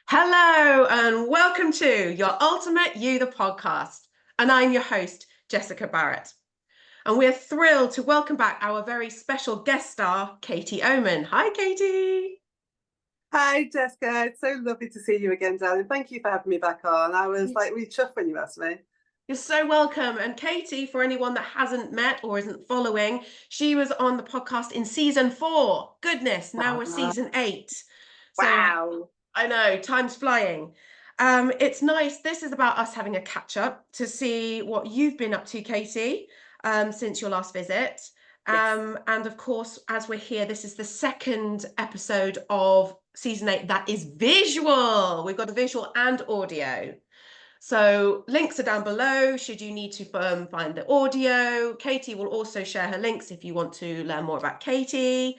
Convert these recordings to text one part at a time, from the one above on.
Hello and welcome to Your Ultimate You, the podcast. And I'm your host, Jessica Barrett. And we're thrilled to welcome back our very special guest star, Katie Oman. Hi, Katie. Hi, Jessica. It's so lovely to see you again, darling. Thank you for having me back on. I was like really chuffed when you asked me. You're so welcome. And Katie, for anyone that hasn't met or isn't following, she was on the podcast in season 4. Goodness, now we're Wow. season 8. So Wow. I know, time's flying. It's nice. This is about us having a catch up to see what you've been up to, Katie, since your last visit. Yes. And of course, as we're here, this is the second episode of season 8 that is visual. We've got a visual and audio. So links are down below should you need to find the audio. Katie will also share her links if you want to learn more about Katie.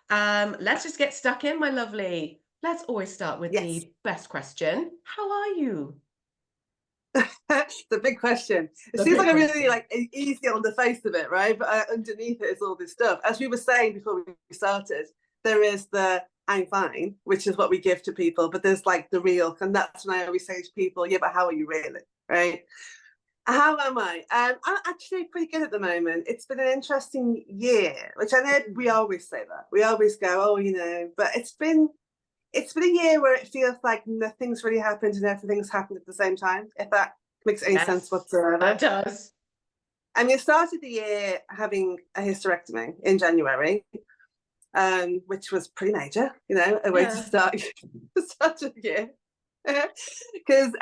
Let's just get stuck in, my lovely. Let's always start with Yes. the best question. How are you? The big question. It The seems big like a really question. easy on the face of it, right? But underneath it is all this stuff. As we were saying before we started, there is the I'm fine, which is what we give to people, but there's like the real, and that's when I always say to people, yeah, but how are you really? Right? How am I? I'm actually pretty good at the moment. It's been an interesting year, which I know we always say that. We always go, oh, but it's been a year where it feels like nothing's really happened and everything's happened at the same time, if that makes any sense Yes, whatsoever. that does. I mean, I started the year having a hysterectomy in January, which was pretty major, a way to Yeah. start such a year. Because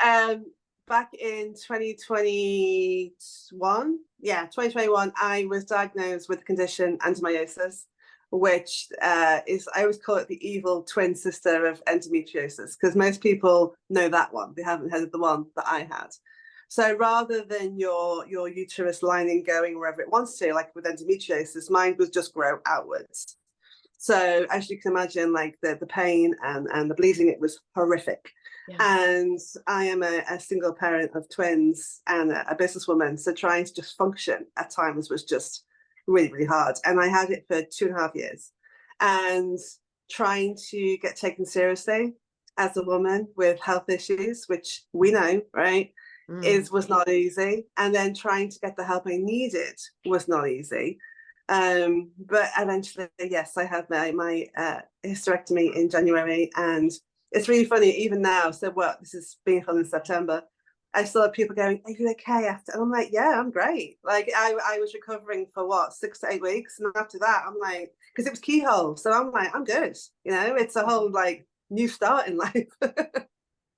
back in 2021, I was diagnosed with the condition endometriosis, which is, I always call it the evil twin sister of endometriosis, because most people know that one. They haven't heard of the one that I had. So rather than your uterus lining going wherever it wants to, like with endometriosis, mine would just grow outwards. So as you can imagine, like the pain and the bleeding, it was horrific. Yeah. And I am a single parent of twins and a businesswoman. So trying to just function at times was just really, really hard. And I had it for 2.5 years. And trying to get taken seriously as a woman with health issues, which we know, right, was not easy. And then trying to get the help I needed was not easy. But eventually, yes, I had my hysterectomy in January, and it's really funny even now. So what? This is being filmed in September. I still have people going, "Are you okay?" After, and I'm like, "Yeah, I'm great." Like I was recovering for what, 6 to 8 weeks, and after that, I'm like, because it was keyhole, so I'm like, I'm good. It's a whole like new start in life.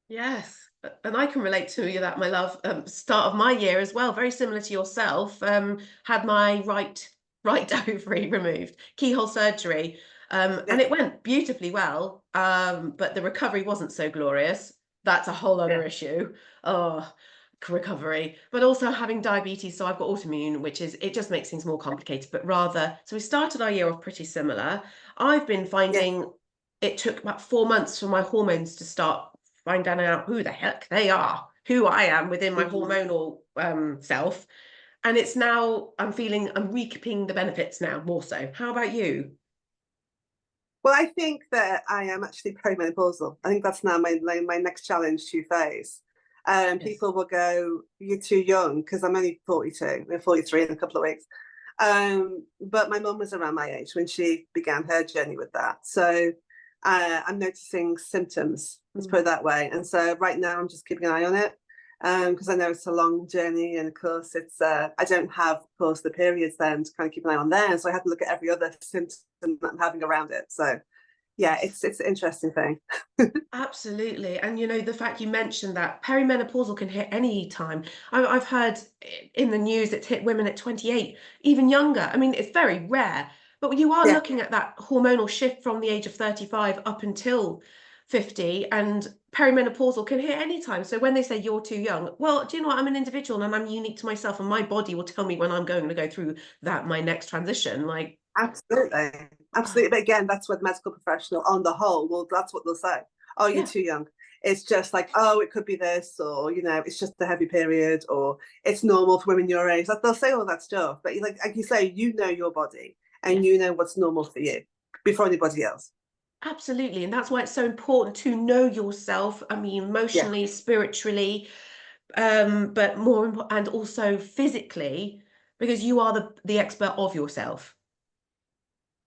Yes. And I can relate to you that, my love. Start of my year as well, very similar to yourself. Had my right ovary removed, keyhole surgery, and Yeah, it went beautifully well. But the recovery wasn't so glorious. That's a whole other yeah, issue. Oh, recovery, but also having diabetes. So I've got autoimmune, which is it just makes things more complicated. But rather, so we started our year off pretty similar. I've been yeah. finding it took about 4 months for my hormones to start finding out who the heck they are, who I am within my Mhm. hormonal self. And it's now I'm reaping the benefits now more so. How about you? Well, I think that I am actually perimenopausal. I think that's now my next challenge to face. Yes. People will go, "You're too young," because I'm only 42. I'm 43 in a couple of weeks. But my mum was around my age when she began her journey with that. So I'm noticing symptoms, let's put it that way. And so right now I'm just keeping an eye on it, because I know it's a long journey. And of course, I don't have, of course, the periods then to kind of keep an eye on there. So I have to look at every other symptom that I'm having around it. So yeah, Yes. it's an interesting thing. Absolutely. And the fact you mentioned that perimenopausal can hit any time. I've heard in the news it's hit women at 28, even younger. I mean, it's very rare, but you are Yeah, looking at that hormonal shift from the age of 35 up until 50, and perimenopausal can hit any time. So when they say you're too young, well, do you know what? I'm an individual and I'm unique to myself, and my body will tell me when I'm going to go through my next transition. Like, absolutely. Absolutely. But again, that's what the medical professional on the whole, well, that's what they'll say. Oh, you're yeah. too young. It's just like, oh, it could be this, or, it's just a heavy period, or it's normal for women your age. Like, they'll say all that stuff. But like you say, you know your body and Yes. you know what's normal for you before anybody else. Absolutely. And that's why it's so important to know yourself. I mean, Yeah. emotionally, spiritually, but and also physically, because you are the expert of yourself.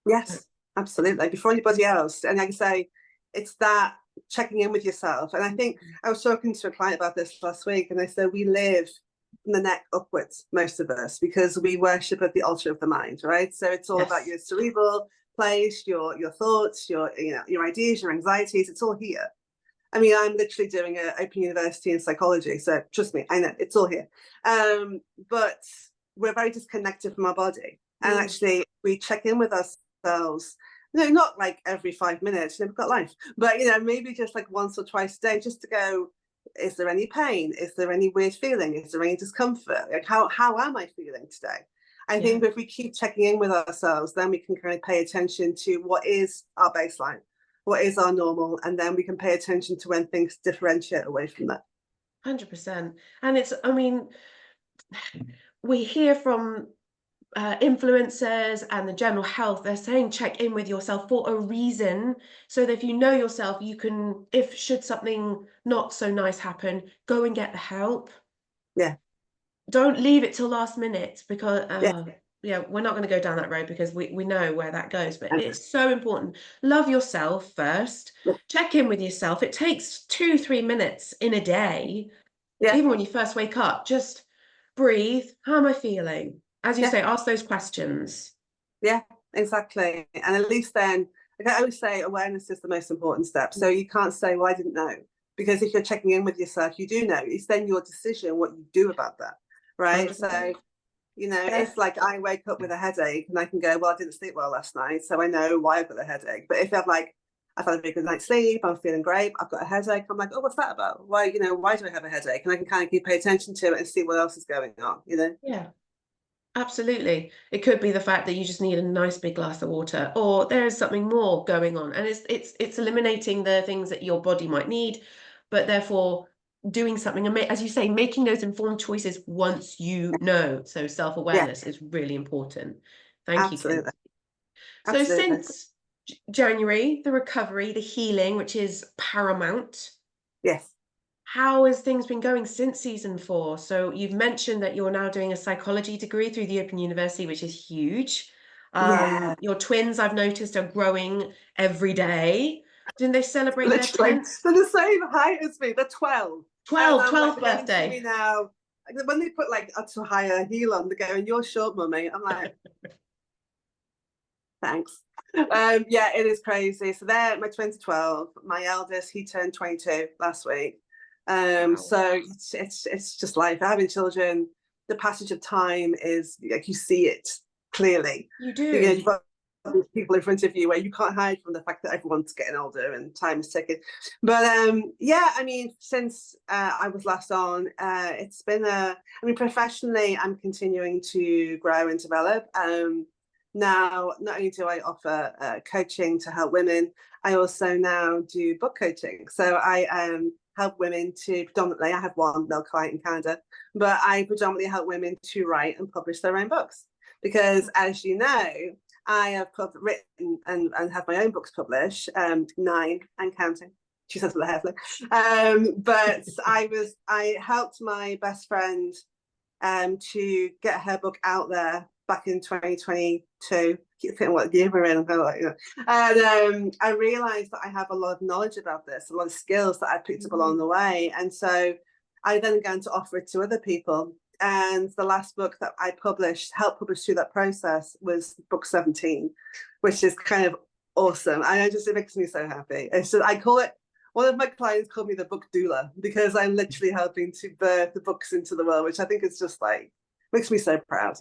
Uh, Yes, absolutely. Before anybody else. And like I say, it's that checking in with yourself. And I think I was talking to a client about this last week, and they said we live from the neck upwards, most of us, because we worship at the altar of the mind, right? So it's all about Yes. your cerebral place, your thoughts, your ideas, your anxieties. It's all here. I mean, I'm literally doing an open university in psychology, so trust me, I know it's all here. But we're very disconnected from our body, and Mm, actually, we check in with ourselves. No, not like every 5 minutes. We've got life, but maybe just like once or twice a day, just to go. Is there any pain? Is there any weird feeling? Is there any discomfort? Like how am I feeling today? I yeah. think if we keep checking in with ourselves, then we can kind of pay attention to what is our baseline, what is our normal, and then we can pay attention to when things differentiate away from that. 100%. And I mean, we hear from influencers and the general health, they're saying check in with yourself for a reason. So that if you know yourself, you can, if should something not so nice happen, go and get the help. Yeah, Don't leave it till last minute because yeah, yeah, we're not going to go down that road because we know where that goes. But and- it's so important. Love yourself first. Check in with yourself. It takes 2, 3 minutes in a day, yeah, even when you first wake up. Just breathe. How am I feeling? As you yeah, say, ask those questions. yeah, exactly. And at least then, like I always say, awareness is the most important step. So you can't say, "Well, I didn't know," because if you're checking in with yourself, you do know. It's then your decision what you do about that, right? 100%. So Yeah. if like I wake up with a headache and I can go, "Well, I didn't sleep well last night, so I know why I've got a headache." But if I'm like, I've had a very good night's sleep, I'm feeling great, I've got a headache, I'm like, "Oh, what's that about? Why do I have a headache?" And I can kind of keep pay attention to it and see what else is going on. Yeah. Absolutely. It could be the fact that you just need a nice big glass of water, or there is something more going on. And it's eliminating the things that your body might need, but therefore doing something and as you say, making those informed choices once you know. So Yeah, self-awareness is really important. Thank you, Kim. absolutely. So Absolutely. since January, the recovery, the healing, which is paramount, Yes. how has things been going since season 4? So you've mentioned that you're now doing a psychology degree through the Open University, which is huge. Yeah. Your twins, I've noticed, are growing every day. Didn't they celebrate their Literally. 10th, They're the same height as me. They're 12. And 12, I'm like, 12th they're getting to birthday? me now. When they put like a to higher heel on, they're going, "You're short, mummy." I'm like, thanks. Yeah, it is crazy. So they're my twins are 12. My eldest, he turned 22 last week. Wow. So it's just life. Having children, the passage of time is like you see it clearly. You You've do. got these people in front of you where you can't hide from the fact that everyone's getting older and time is ticking. But yeah, I mean, since I was last on, it's been I mean, professionally, I'm continuing to grow and develop. Now, not only do I offer coaching to help women, I also now do book coaching. So I help women to predominantly, I have one male client in Canada, but I predominantly help women to write and publish their own books. Because as you know, I have written and have my own books published, 9 and counting. She says with a hairflip. But I helped my best friend to get her book out there back in 2022. Keep thinking what year we're in. I'm kind of like, And I realized that I have a lot of knowledge about this, a lot of skills that I picked up along Mm. the way. And so I then began to offer it to other people. And the last book that I helped publish through that process, was book 17, which is kind of awesome. And it makes me so happy. It's just, I call it, one of my clients called me the book doula, because I'm literally helping to birth the books into the world, which I think is just like, makes me so proud.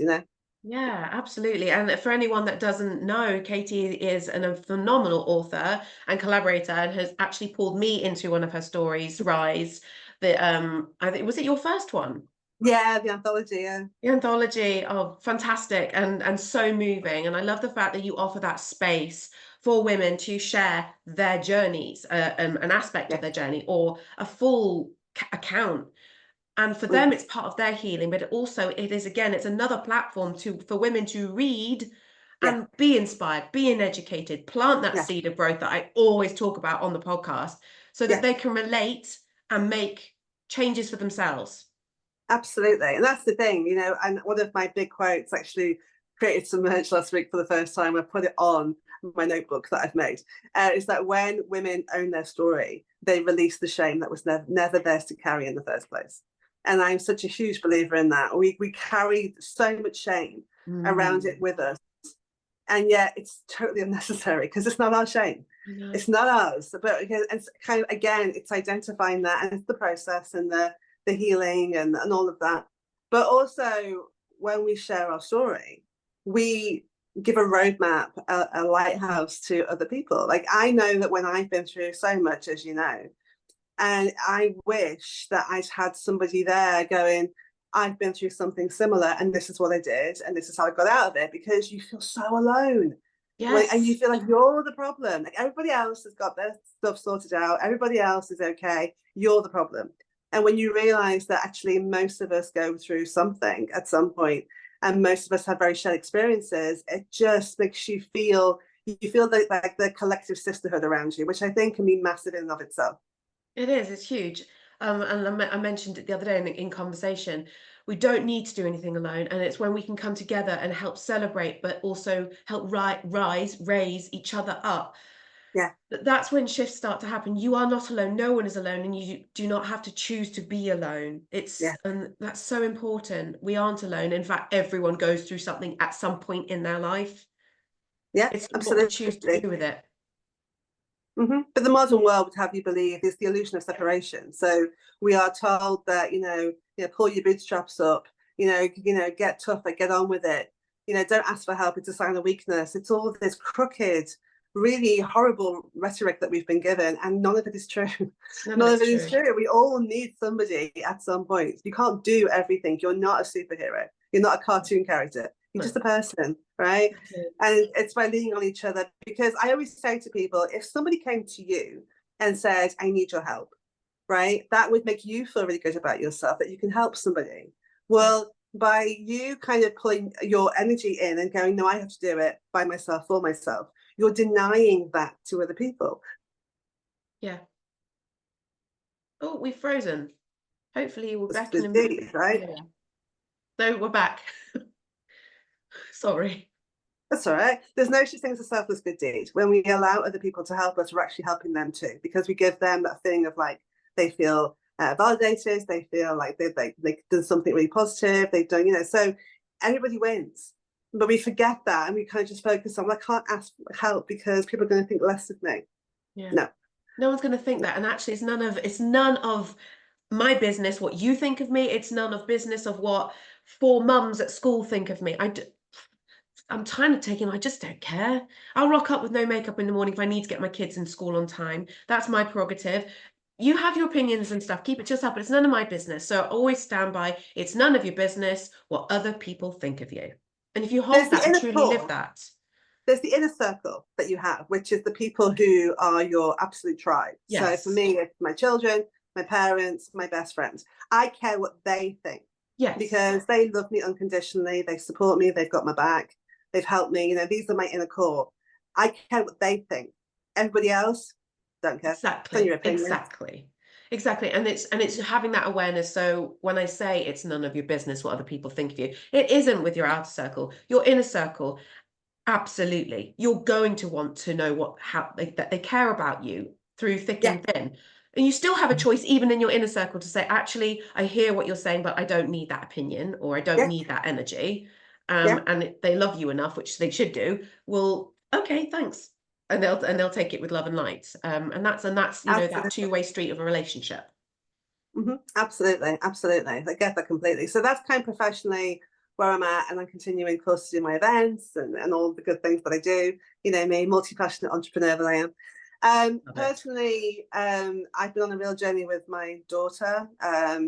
Yeah, absolutely. And for anyone that doesn't know, Katie is a phenomenal author and collaborator and has actually pulled me into one of her stories, Rise. I think, was it your first one? Yeah, the anthology. Yeah, The anthology, oh, fantastic and so moving. And I love the fact that you offer that space for women to share their journeys, an aspect of yeah, their journey or a full account. And for mm, them, it's part of their healing, but also it is again, it's another platform for women to read Yeah. and be inspired, being educated, plant that Yeah. seed of growth that I always talk about on the podcast so that Yeah. they can relate and make changes for themselves. Absolutely. And that's the thing, you know, and one of my big quotes, actually created some merch last week for the first time. I put it on my notebook that I've made, is that when women own their story, they release the shame that was never theirs to carry in the first place. And I'm such a huge believer in that. We carry so much shame around it with us. And yet it's totally unnecessary because it's not our shame. No. It's not ours. But it's kind of, again, it's identifying that, and it's the process and the healing and all of that. But also, when we share our story, we give a roadmap, a lighthouse to other people. Like, I know that when I've been through so much, as you know, and I wish that I'd had somebody there going, I've been through something similar and this is what I did and this is how I got out of it, because you feel so alone. And you Yes. feel like you're the problem. Like, everybody else has got their stuff sorted out. Everybody else is okay. You're the problem. And when you realize that actually most of us go through something at some point, and most of us have very shared experiences, it just makes you feel like the collective sisterhood around you, which I think can be massive in and of itself. It is, it's huge. And I mentioned it the other day in conversation. We don't need to do anything alone. And it's when we can come together and help celebrate, but also help raise each other up. Yeah. That's when shifts start to happen. You are not alone. No one is alone. And you do not have to choose to be alone. Yeah. And that's so important. We aren't alone. In fact, everyone goes through something at some point in their life. Yeah, It's what we choose to absolutely. do with it. But the modern world would have you believe is the illusion of separation. So we are told that, pull your bootstraps up, get tougher, get on with it. Don't ask for help, it's a sign of weakness. It's all this crooked, really horrible rhetoric that we've been given, and none of it is true. None of None of it's it is true. true. We all need somebody at some point. You can't do everything. You're not a superhero. You're not a cartoon character. You're No. just a person, right? And it's by leaning on each other, because I always say to people, if somebody came to you and said, I need your help, right? That would make you feel really good about yourself, that you can help somebody. Well, by you kind of pulling your energy in and going, no, I have to do it by myself, for myself, you're denying that to other people. Yeah. Oh, we've frozen. Hopefully we're It's back in good a minute. deed, right? Yeah. So we're back. Sorry. That's all right. There's no such thing as a selfless good deed. When we allow other people to help us, we're actually helping them too, because we give them that thing of, like, they feel validated, they feel like they've done something really positive, they've done, so everybody wins. But we forget that, and we kind of just focus on, I can't ask for help because people are going to think less of me. Yeah. No. No one's going to think that. And actually it's none of my business what you think of me. It's none of business of what four mums at school think of me. I'm kind of taking, I just don't care. I'll rock up with no makeup in the morning if I need to get my kids in school on time. That's my prerogative. You have your opinions and stuff, keep it to yourself, but it's none of my business. So always stand by, it's none of your business what other people think of you. And if you There's hold the that and inner truly live core. that. There's the inner circle that you have, which is the people who are your absolute tribe. So for Yes. me, it's my children, my parents, my best friends. I care what they think, Yes. because they love me unconditionally. They support me. They've got my back. They've helped me. These are my inner core. I care what they think. Everybody else, don't care. It's on your Exactly. opinion. Exactly. And it's having that awareness. So when I say it's none of your business what other people think of you, it isn't with your outer circle, your inner circle. Absolutely. You're going to want to know that they care about you through thick Yeah, and thin. And you still have a choice, even in your inner circle, to say, actually, I hear what you're saying, but I don't need that opinion, or I don't yeah, need that energy. yeah. And they love you enough, which they should do. Well, okay, thanks. And they'll take it with love and light. And that's that Absolutely. two-way street of a relationship. Absolutely, absolutely. I get that completely. So that's kind of professionally where I'm at, and I'm continuing, of course, to do my events and all the good things that I do. Me, multi-passionate entrepreneur that I am. Love it. Personally, I've been on a real journey with my daughter.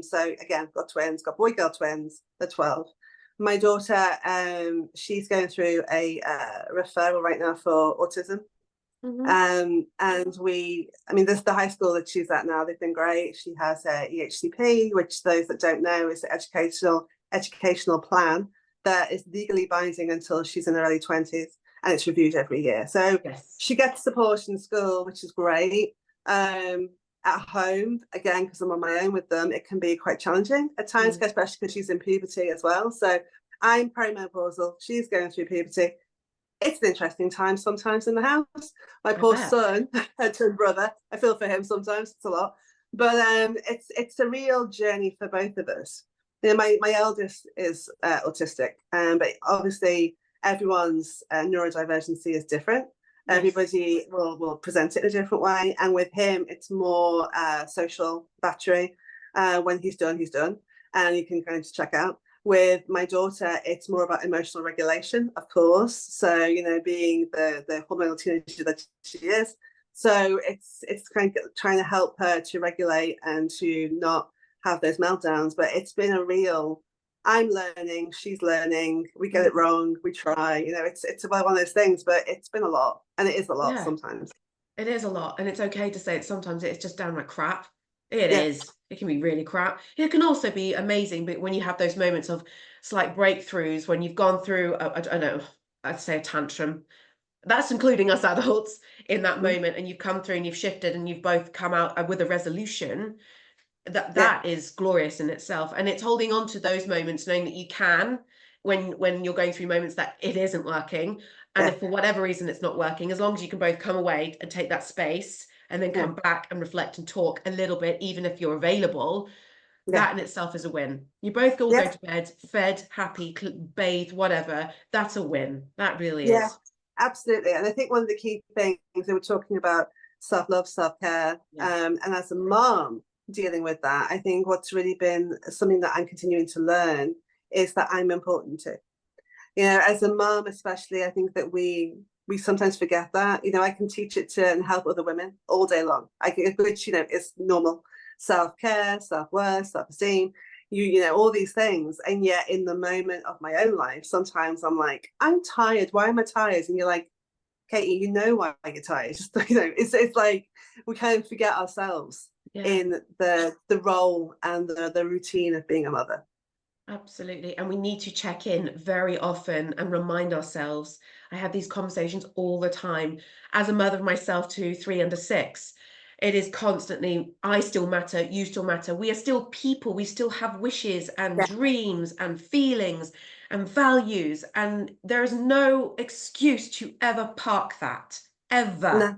So again, I've got twins, got boy-girl twins. They're 12. My daughter, she's going through a referral right now for autism. Mhm. And this is the high school that she's at now. They've been great. She has a EHCP, which those that don't know is the educational plan that is legally binding until she's in her early 20s. and it's reviewed every year. So Yes. she gets support in school, which is great. At home, again, because I'm on my own with them, it can be quite challenging at times, especially because she's in puberty as well. So I'm perimenopausal, she's going through puberty. It's an interesting time sometimes in the house. My I poor bet. son, her twin brother, I feel for him sometimes, it's a lot. But it's a real journey for both of us. You know, my eldest is autistic, but obviously everyone's neurodivergency is different. Yes. Everybody will present it in a different way, and with him, it's more social battery. When he's done, and you can kind of check out. With my daughter, it's more about emotional regulation, of course. So, you know, being the hormonal teenager that she is. So it's kind of trying to help her to regulate and to not have those meltdowns. But it's been a real, I'm learning, she's learning, we get it wrong, we try, you know, it's about one of those things, but it's been a lot. And it is a lot Yeah, sometimes. it is a lot. And it's okay to say it sometimes it's just downright crap. It Yeah. is. It can be really crap. It can also be amazing, but when you have those moments of slight breakthroughs, when you've gone through, I don't know, I'd say a tantrum, that's including us adults in that Mm. moment, and you've come through and you've shifted and you've both come out with a resolution, Yeah. that is glorious in itself. And it's holding on to those moments, knowing that you can, when you're going through moments that it isn't working, and Yeah. if for whatever reason it's not working, as long as you can both come away and take that space and then Yeah. come back and reflect and talk a little bit, even if you're available, Yeah. that in itself is a win. You both all go Yeah. to bed fed, happy, bathed, whatever. That's a win. That really Yeah, is. absolutely. And I think one of the key things they were talking about self-love, self-care, Yeah. and as a mom dealing with that, I think what's really been something that I'm continuing to learn is that I'm important too. You know, as a mom, especially, I think that we sometimes forget that. You know, I can teach it to and help other women all day long. Which, you know, is normal. Self-care, self-worth, self-esteem, you know, all these things. And yet in the moment of my own life, sometimes I'm like, I'm tired. Why am I tired? And you're like, Katie, you know why you're tired. Just, you know, it's like we kind of forget ourselves Yeah. in the role and the routine of being a mother. Absolutely. And we need to check in very often and remind ourselves. I have these conversations all the time. As a mother of myself to 3 under 6, it is constantly, I still matter, you still matter. We are still people. We still have wishes and Yeah. dreams and feelings and values. And there is no excuse to ever park that, ever. No,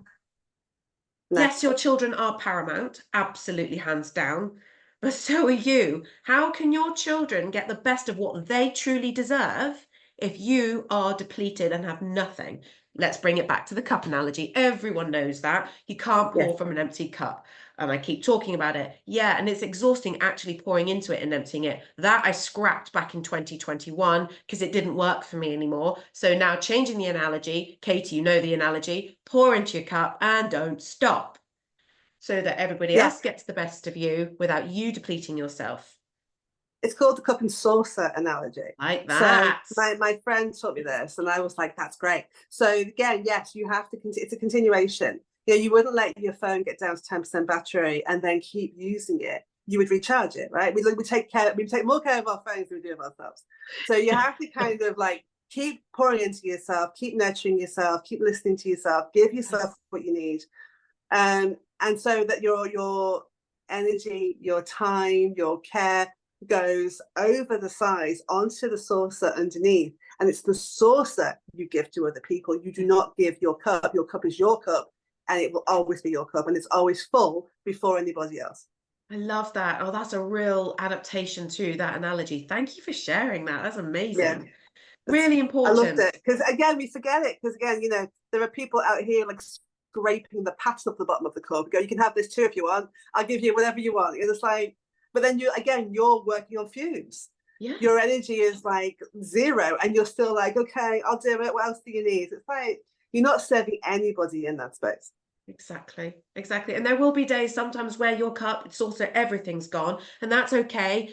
no. Yes, your children are paramount, absolutely hands down, but so are you. How can your children get the best of what they truly deserve if you are depleted and have nothing? Let's bring it back to the cup analogy. Everyone knows that. You can't Yeah. pour from an empty cup. And I keep talking about it. Yeah, and it's exhausting actually pouring into it and emptying it. That I scrapped back in 2021 because it didn't work for me anymore. So now changing the analogy, Katie, you know the analogy, pour into your cup and don't stop so that everybody Yeah. else gets the best of you without you depleting yourself. It's called the cup and saucer analogy. Like So that. my friend taught me this, and I was like, "That's great." So again, yes, you have to. It's a continuation. You know, you wouldn't let your phone get down to 10% battery and then keep using it. You would recharge it, right? We take more care of our phones than we do of ourselves. So you have to kind of like keep pouring into yourself, keep nurturing yourself, keep listening to yourself, give yourself Yes. what you need, and so that your energy, your time, your care goes over the sides onto the saucer underneath, and it's the saucer you give to other people. You do not give your cup. Your cup is your cup, and it will always be your cup, and it's always full before anybody else. I love that. Oh, that's a real adaptation to that analogy. Thank you for sharing that. That's Yeah, amazing. that's, Really I loved important. it, because again we forget it, because again, you know, there are people out here like scraping the pattern off the bottom of the cup. Go, you can have this too if you want. I'll give you whatever you want. It's like, but then you're working on fumes. Yeah, Your energy is like zero, and you're still like, okay, I'll do it. What else do you need? It's like you're not serving anybody in that space. exactly. Exactly. And there will be days sometimes where your cup, it's also everything's gone, and that's okay.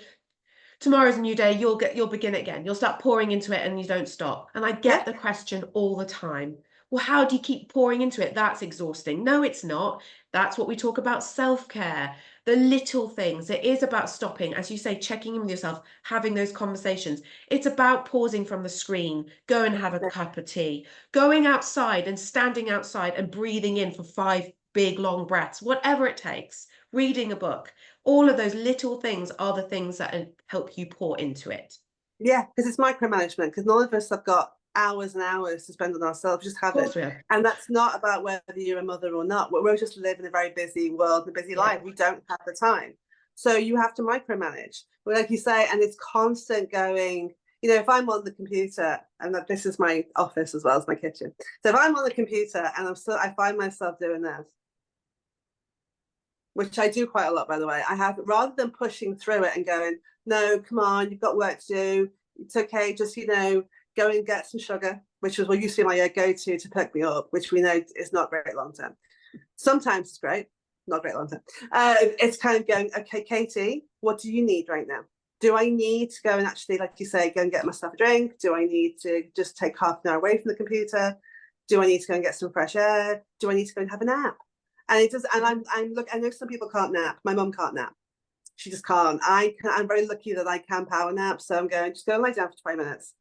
Tomorrow's a new day. You'll begin again. You'll start pouring into it and you don't stop. And I Yeah, get the question all the time. Well, how do you keep pouring into it? That's exhausting. No, it's not. That's what we talk about, self-care, the little things. It is about stopping, as you say, checking in with yourself, having those conversations. It's about pausing from the screen, go and have a Yeah. cup of tea, going outside and standing outside and breathing in for 5 big long breaths, whatever it takes, reading a book. All of those little things are the things that help you pour into it. Yeah, because it's micromanagement, because none of us have got hours and hours to spend on ourselves, just Of haven't. course we have. And that's not about whether you're a mother or not. We're just living a very busy world, a busy Yeah. life. We don't have the time. So you have to micromanage. But like you say, and it's constant going, you know, if I'm on the computer, and that this is my office as well as my kitchen. So if I'm on the computer and I find myself doing this, which I do quite a lot, by the way. I have, rather than pushing through it and going, no, come on, you've got work to do. It's okay, just, you know, go and get some sugar, which was what used to be my go-to to pick me up, which we know is not great long term. Sometimes it's great, not great long term. It's kind of going, okay, Katie, what do you need right now? Do I need to go and actually, like you say, go and get myself a drink? Do I need to just take half an hour away from the computer? Do I need to go and get some fresh air? Do I need to go and have a nap? And it does, and I'm look. I know some people can't nap. My mum can't nap. She just can't. I'm very lucky that I can power nap. So I'm going, just go and lie down for 20 minutes,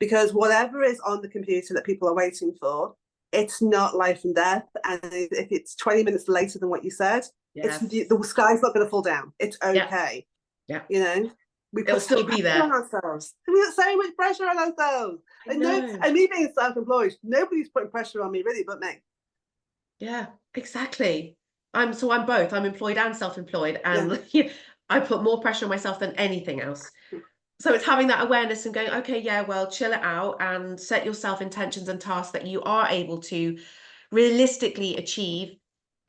because whatever is on the computer that people are waiting for, it's not life and death. And if it's 20 minutes later than what you said, it's Yes. the sky's not going to fall down. It's Yeah. okay. Yeah. You know, we It'll put so still much be pressure on there. ourselves. We put so much pressure on ourselves. I And no, know. and me being self-employed, nobody's putting pressure on me really, but me. Yeah, exactly. I'm both. I'm employed and self-employed, Yeah. and I put more pressure on myself than anything else. So it's having that awareness and going, okay, yeah, well, chill it out and set yourself intentions and tasks that you are able to realistically achieve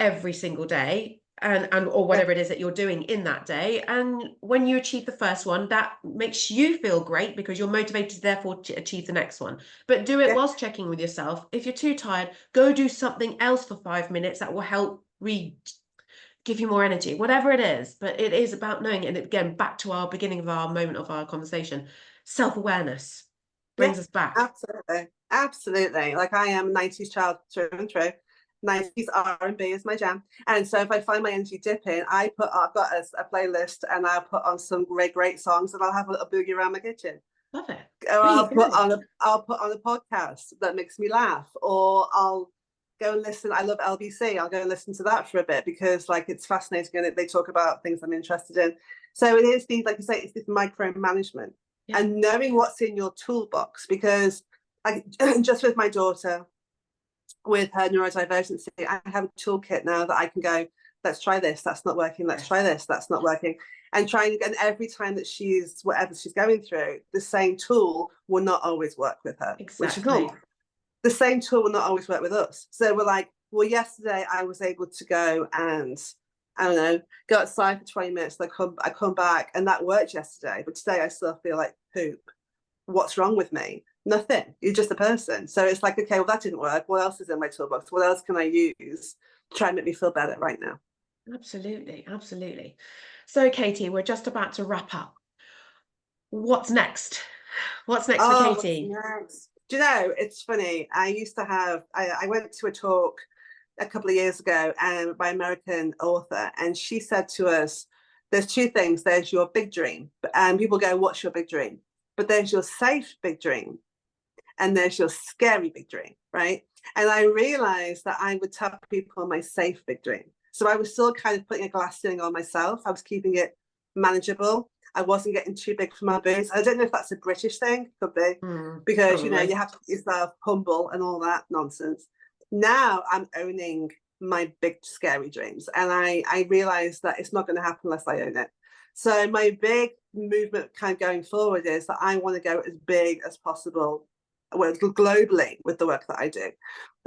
every single day, and or Yeah. whatever it is that you're doing in that day. And when you achieve the first one, that makes you feel great because you're motivated therefore to achieve the next one. But do it Yeah. whilst checking with yourself. If you're too tired, go do something else for 5 minutes that will help give you more energy, whatever it is. But it is about knowing it. And again, back to our beginning of our moment of our conversation, self-awareness Yeah, brings us back. absolutely. Absolutely. Like I am a 90s child through and through. 90s R&B is my jam. And so if I find my energy dipping, I've got a playlist and I'll put on some great songs and I'll have a little boogie around my kitchen. Love it. Or There you go. I'll put on a podcast that makes me laugh, or I'll go and listen. I love LBC. I'll go and listen to that for a bit because like it's fascinating and they talk about things I'm interested in. So it is these, like you say, it's this micromanagement Yeah. and knowing what's in your toolbox, because I just with my daughter with her neurodivergency, I have a toolkit now that I can go, let's try this, that's not working, let's try this, that's not working. And trying, and every time that she's, whatever she's going through, the same tool will not always work with her, which is Exactly. normal. The same tool will not always work with us. So we're like, well, yesterday I was able to go and, I don't know, go outside for 20 minutes, I come back and that worked yesterday, but today I still feel like poop. What's wrong with me? Nothing. You're just a person. So it's like, okay, well, that didn't work. What else is in my toolbox? What else can I use to try and make me feel better right now? Absolutely. Absolutely. So, Katie, we're just about to wrap up. What's next? What's next for Oh, what's Katie? next? Do you know, it's funny. I used to have, I went to a talk a couple of years ago by an American author, and she said to us, there's two things. There's your big dream, and people go, what's your big dream? But there's your safe big dream, and there's your scary big dream, right? And I realized that I would tell people my safe big dream. So I was still kind of putting a glass ceiling on myself. I was keeping it manageable. I wasn't getting too big for my boots. I don't know if that's a British thing, could be, because you know you Probably. have to keep yourself humble and all that nonsense. Now I'm owning my big scary dreams, and I realize that it's not going to happen unless I own it. So my big movement kind of going forward is that I want to go as big as possible, well, globally with the work that I do.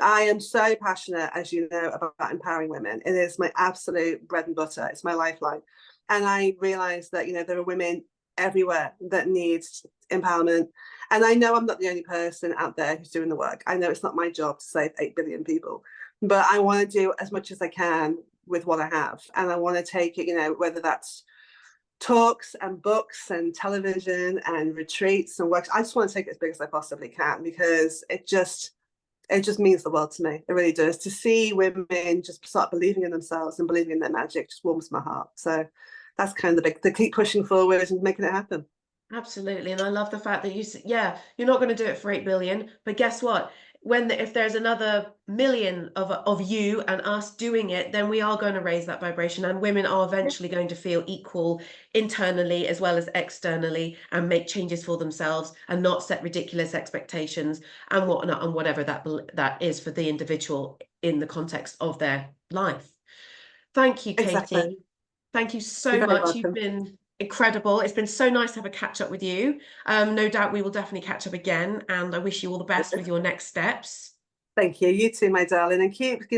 I am so passionate, as you know, about empowering women. It is my absolute bread and butter. It's my lifeline. And I realize that, you know, there are women everywhere that need empowerment. And I know I'm not the only person out there who's doing the work. I know it's not my job to save 8 billion people, but I want to do as much as I can with what I have. And I want to take it, you know, whether that's talks and books and television and retreats and works. I just want to take it as big as I possibly can, because it just, it just means the world to me. It really does. To see women just start believing in themselves and believing in their magic just warms my heart. So that's kind of the keep pushing forward and making it happen. Absolutely. And I love the fact that yeah, you're not going to do it for 8 billion, but guess what? If there's another million of you and us doing it, then we are going to raise that vibration, and women are eventually going to feel equal internally as well as externally, and make changes for themselves and not set ridiculous expectations and whatnot, and whatever that is for the individual in the context of their life. Thank you, Exactly. Katie. Thank you You're so very much. You've welcome. been incredible. It's been so nice to have a catch up with you. No doubt we will definitely catch up again, and I wish you all the best with your next steps. Thank you. You too, my darling. And keep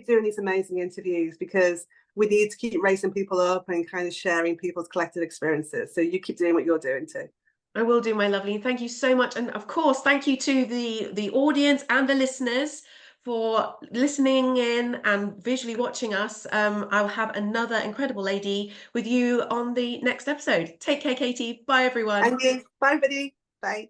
doing these amazing interviews, because we need to keep raising people up and kind of sharing people's collective experiences. So you keep doing what you're doing too. I will do, my lovely. Thank you so much. And of course, thank you to the audience and the listeners for listening in and visually watching us. I'll have another incredible lady with you on the next episode. Take care, Katie. Bye, everyone. And you. Bye, everybody. Bye.